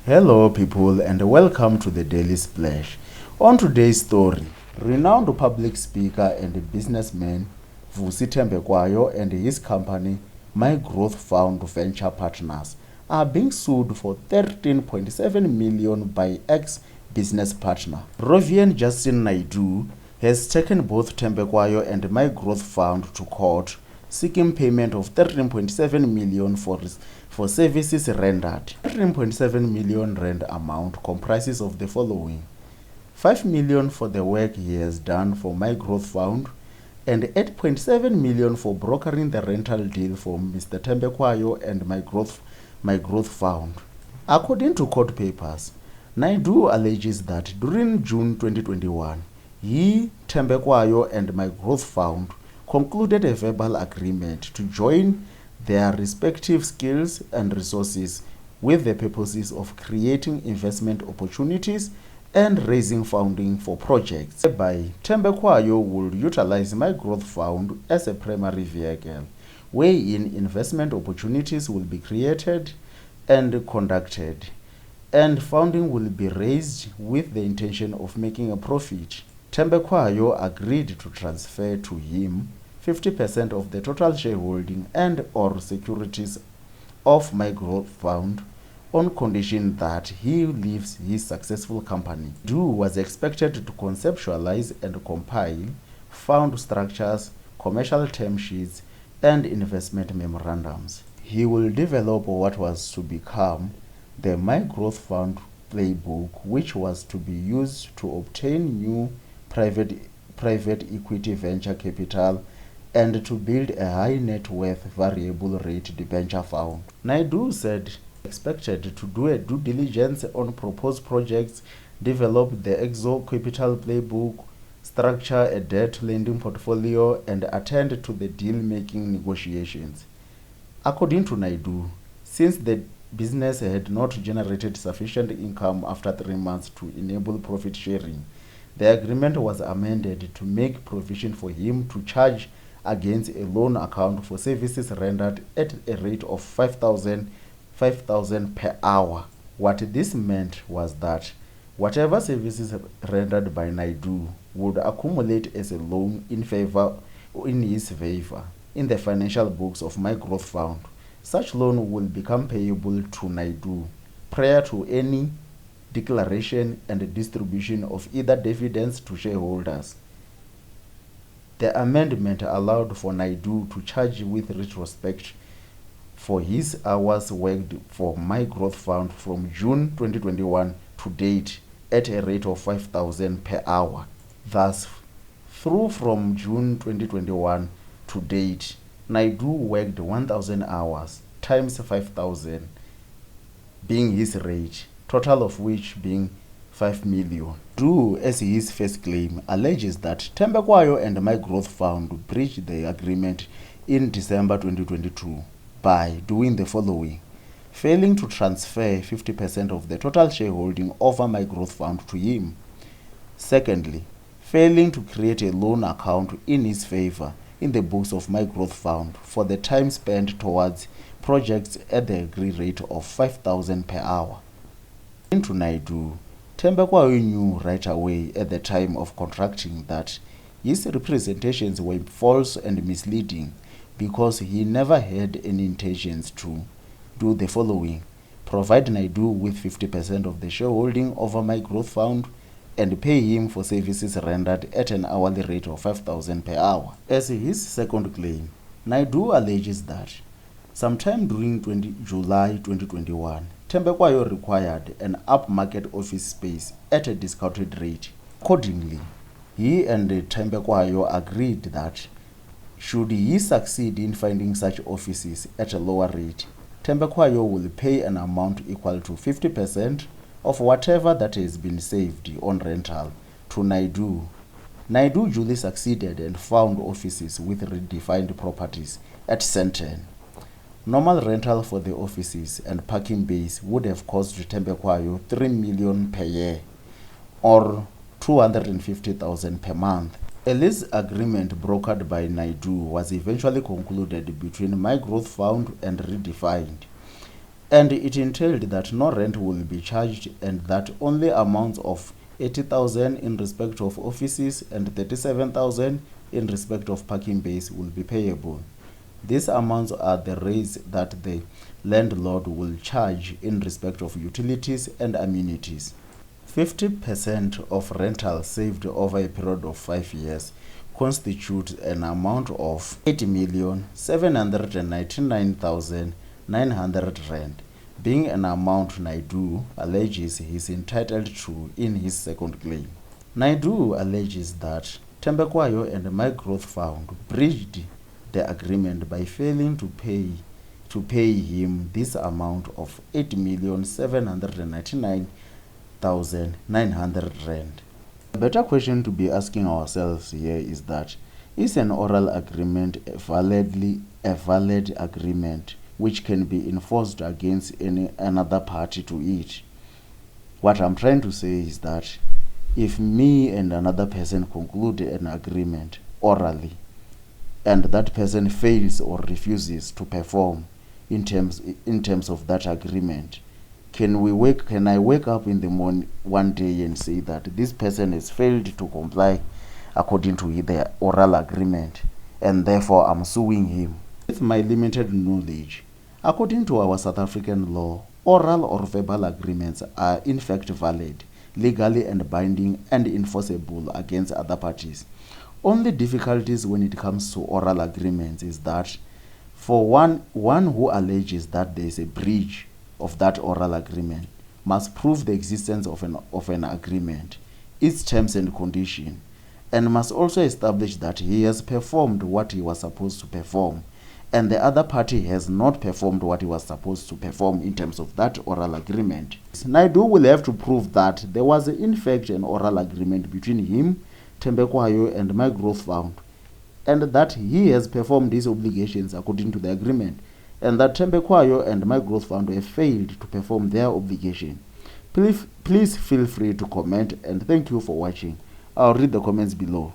Hello people and welcome to the Daily Splash. On today's story, renowned public speaker and businessman Vusi Thembekwayo and his company My Growth Fund Venture Partners are being sued for 13.7 million by ex-business partner. Rovian Justin Naidu has taken both Thembekwayo and My Growth Fund to court, seeking payment of 13.7 million for services rendered. 13.7 million rand amount comprises of the following: 5 million for the work he has done for My Growth Fund and 8.7 million for brokering the rental deal for Mr. Thembekwayo and My Growth Fund. According to court papers, Naidu alleges that during June 2021, he, Thembekwayo and My Growth Fund concluded a verbal agreement to join their respective skills and resources with the purposes of creating investment opportunities and raising funding for projects. Thereby, Thembekwayo would utilize My Growth Fund as a primary vehicle, wherein investment opportunities will be created and conducted, and funding will be raised with the intention of making a profit. Thembekwayo agreed to transfer to him 50% of the total shareholding and or securities of My Growth Fund on condition that he leaves his successful company. Naidu was expected to conceptualize and compile fund structures, commercial term sheets, and investment memorandums. He will develop what was to become the My Growth Fund playbook, which was to be used to obtain new private equity venture capital and to build a high net worth variable rate debenture fund. Naidu said expected to do a due diligence on proposed projects, develop the exo capital playbook, structure a debt lending portfolio, and attend to the deal-making negotiations. According to Naidu, since the business had not generated sufficient income after 3 months to enable profit sharing, the agreement was amended to make provision for him to charge against a loan account for services rendered at a rate of 5,000 per hour. What this meant was that whatever services rendered by Naidu would accumulate as a loan in his favor in the financial books of My Growth Fund. Such loan will become payable to Naidu prior to any declaration and distribution of either dividends to shareholders. The amendment allowed for Naidu to charge with retrospect for his hours worked for My Growth Fund from June 2021 to date at a rate of 5,000 per hour. Thus, through from June 2021 to date, Naidu worked 1,000 hours times 5,000 being his rate, total of which being 5 million. Naidu, as his first claim, alleges that Thembekwayo and My Growth Fund breached the agreement in December 2022 by doing the following: failing to transfer 50% of the total shareholding over My Growth Fund to him. Secondly, failing to create a loan account in his favor in the books of My Growth Fund for the time spent towards projects at the agreed rate of 5,000 per hour. Into Naidu, Thembekwayo knew right away at the time of contracting that his representations were false and misleading because he never had any intentions to do the following: provide Naidu with 50% of the shareholding over My Growth Fund and pay him for services rendered at an hourly rate of 5,000 per hour. As his second claim, Naidu alleges that sometime during July 2021, Thembekwayo required an upmarket office space at a discounted rate. Accordingly, he and Thembekwayo agreed that should he succeed in finding such offices at a lower rate, Thembekwayo will pay an amount equal to 50% of whatever that has been saved on rental to Naidu. Naidu duly succeeded and found offices with redefined properties at Sandton. Normal rental for the offices and parking bays would have cost Thembekwayo 3 million per year or 250,000 per month. A lease agreement brokered by Naidu was eventually concluded between My Growth Fund and Redefined, and it entailed that no rent will be charged and that only amounts of 80,000 in respect of offices and 37,000 in respect of parking bays will be payable. These amounts are the rates that the landlord will charge in respect of utilities and amenities. 50% of rental saved over a period of 5 years constitutes an amount of 8,799,900 rand, being an amount Naidu alleges he is entitled to in his second claim. Naidu alleges that Thembekwayo and My Growth Fund breached the agreement by failing to pay him this amount of 8,799,900 rand. The better question to be asking ourselves here is that, is an oral agreement a valid agreement which can be enforced against another party to it? What I'm trying to say is that if me and another person conclude an agreement orally and that person fails or refuses to perform in terms of that agreement, can I wake up in the morning one day and say that this person has failed to comply according to the oral agreement and therefore I'm suing him? With my limited knowledge, according to our South African law, oral or verbal agreements are in fact valid, legally and binding and enforceable against other parties. Only difficulties when it comes to oral agreements is that for one who alleges that there is a breach of that oral agreement must prove the existence of an agreement, its terms and conditions, and must also establish that he has performed what he was supposed to perform and the other party has not performed what he was supposed to perform in terms of that oral agreement. Naidu will have to prove that there was in fact an oral agreement between him, Thembekwayo, and My Growth Fund, and that he has performed his obligations according to the agreement, and that Thembekwayo and My Growth Fund have failed to perform their obligation. Please feel free to comment, and thank you for watching. I'll read the comments below.